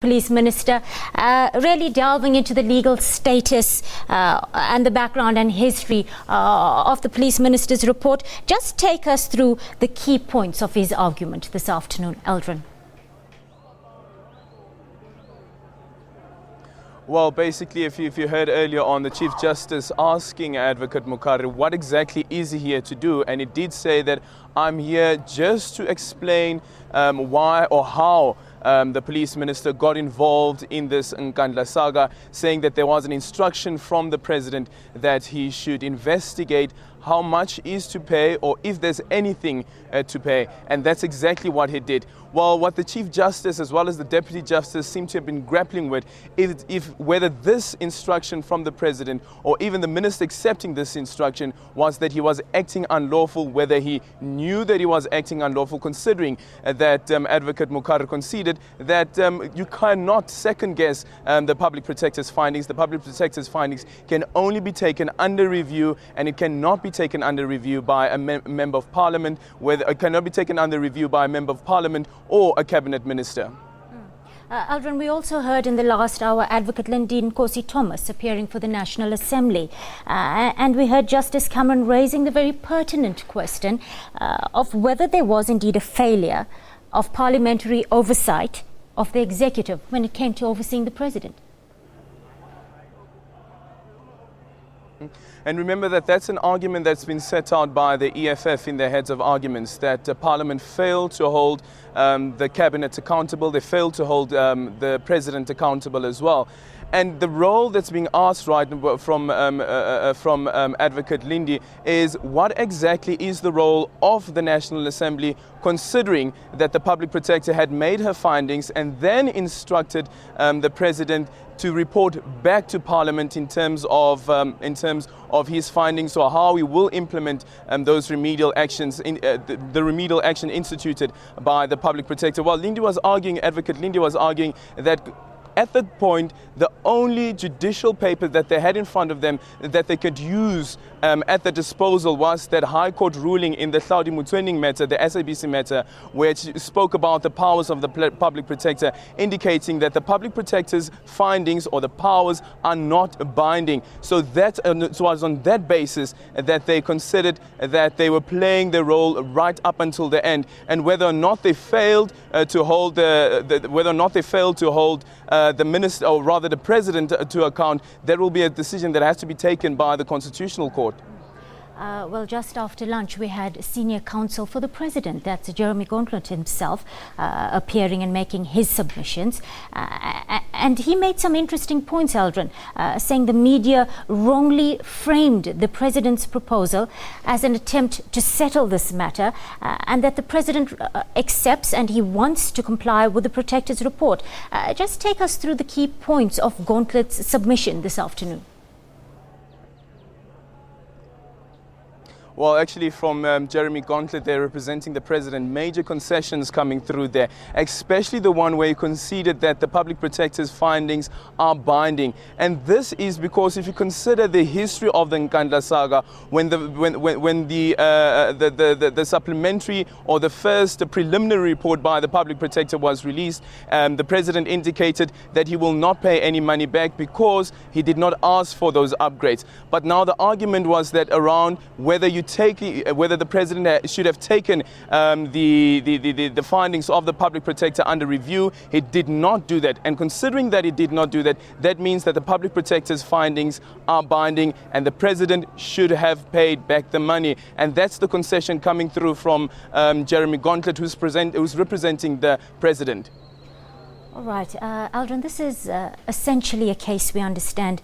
police minister, really delving into the legal status and the background and history of the police minister's report. Just take us through the key points of his argument this afternoon, Aldrin. Well, basically, if you heard earlier on, the Chief Justice asking Advocate Mokari what exactly is he here to do, and he did say that I'm here just to explain why or how the police minister got involved in this Nkandla saga, saying that there was an instruction from the president that he should investigate how much is to pay or if there's anything to pay. And that's exactly what he did. Well, what the Chief Justice as well as the Deputy Justice seem to have been grappling with is whether this instruction from the President or even the Minister accepting this instruction was that he was acting unlawful, whether he knew that he was acting unlawful, considering that Advocate Mokari conceded that you cannot second guess the Public Protector's findings. The Public Protector's findings can only be taken under review, and it cannot be taken under review by a member of Parliament, whether it cannot be taken under review by a member of Parliament or a cabinet minister. Aldrin, we also heard in the last hour Advocate Lindine Nkosi-Thomas appearing for the National Assembly, and we heard Justice Cameron raising the very pertinent question of whether there was indeed a failure of parliamentary oversight of the executive when it came to overseeing the president. And remember that that's an argument that's been set out by the EFF in their heads of arguments, that Parliament failed to hold the cabinet accountable, they failed to hold the president accountable as well. And the role that's being asked right from Advocate Lindy is what exactly is the role of the National Assembly, considering that the Public Protector had made her findings and then instructed the President to report back to Parliament in terms of his findings, or how he will implement those remedial actions, the remedial action instituted by the Public Protector. Well, Advocate Lindy was arguing that at that point, the only judicial paper that they had in front of them that they could use at the disposal was that High Court ruling in the Hlaudi Mutwening matter, the SABC matter, which spoke about the powers of the Public Protector, indicating that the Public Protector's findings or the powers are not binding. So that was on that basis that they considered that they were playing their role right up until the end, and whether or not they failed to hold the minister, or rather the president, to account, there will be a decision that has to be taken by the Constitutional Court. Well, just after lunch, we had senior counsel for the president, that's Jeremy Gauntlet himself, appearing and making his submissions. And he made some interesting points, Aldrin, saying the media wrongly framed the president's proposal as an attempt to settle this matter, and that the president accepts and he wants to comply with the Protector's report. Just take us through the key points of Gauntlet's submission this afternoon. Well, actually, from Jeremy Gauntlet, they're representing the president. Major concessions coming through there, especially the one where he conceded that the Public Protector's findings are binding. And this is because if you consider the history of the Nkandla saga, when the supplementary or the first preliminary report by the Public Protector was released, the president indicated that he will not pay any money back because he did not ask for those upgrades. But now the argument was that around whether the president should have taken the findings of the Public Protector under review. He did not do that, and considering that he did not do that, that means that the Public Protector's findings are binding and the president should have paid back the money. And that's the concession coming through from Jeremy Gauntlet, who's representing the president. All right, Aldrin, this is essentially a case, we understand,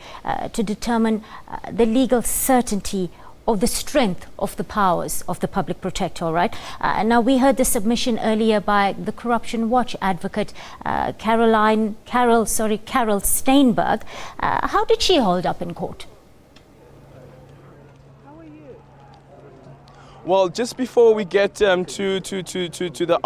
to determine the legal certainty of the strength of the powers of the Public Protector, right? Now, we heard the submission earlier by the Corruption Watch advocate, Carol Steinberg. How did she hold up in court? How are you? Well, just before we get to the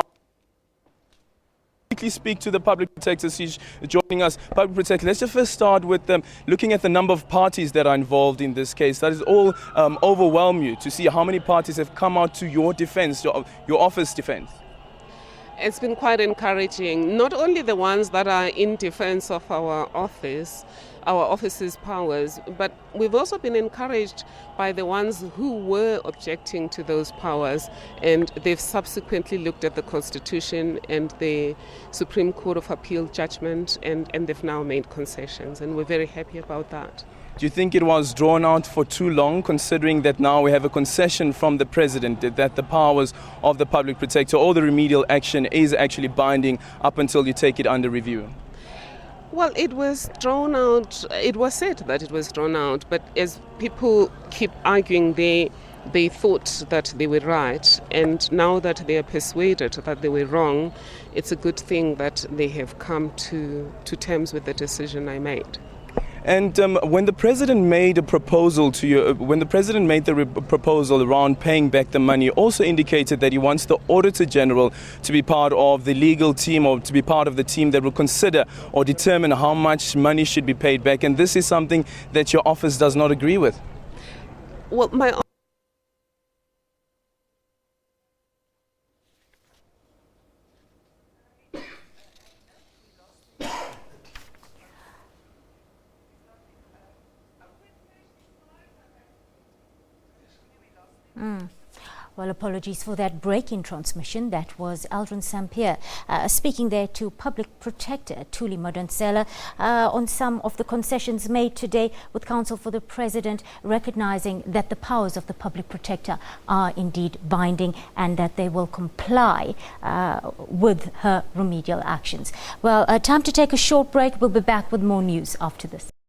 quickly speak to the Public Protector. She's joining us. Public Protector, let's just first start with looking at the number of parties that are involved in this case. That is all overwhelm you to see how many parties have come out to your defense, your office defense. It's been quite encouraging, not only the ones that are in defense of our office's powers, but we've also been encouraged by the ones who were objecting to those powers, and they've subsequently looked at the Constitution and the Supreme Court of Appeal judgment, and they've now made concessions, and we're very happy about that. Do you think it was drawn out for too long, considering that now we have a concession from the president that the powers of the public protector or the remedial action is actually binding up until you take it under review? Well, it was drawn out. It was said that it was drawn out, but as people keep arguing, they thought that they were right, and now that they are persuaded that they were wrong, it's a good thing that they have come to terms with the decision I made. And when the president made a proposal to you, when the president made the proposal around paying back the money, also indicated that he wants the Auditor General to be part of the legal team, or to be part of the team that will consider or determine how much money should be paid back. And this is something that your office does not agree with. Well, my Well, apologies for that break in transmission. That was Aldrin Sampear speaking there to Public Protector Thuli Madonsela on some of the concessions made today, with Counsel for the President recognizing that the powers of the Public Protector are indeed binding and that they will comply with her remedial actions. Well, time to take a short break. We'll be back with more news after this.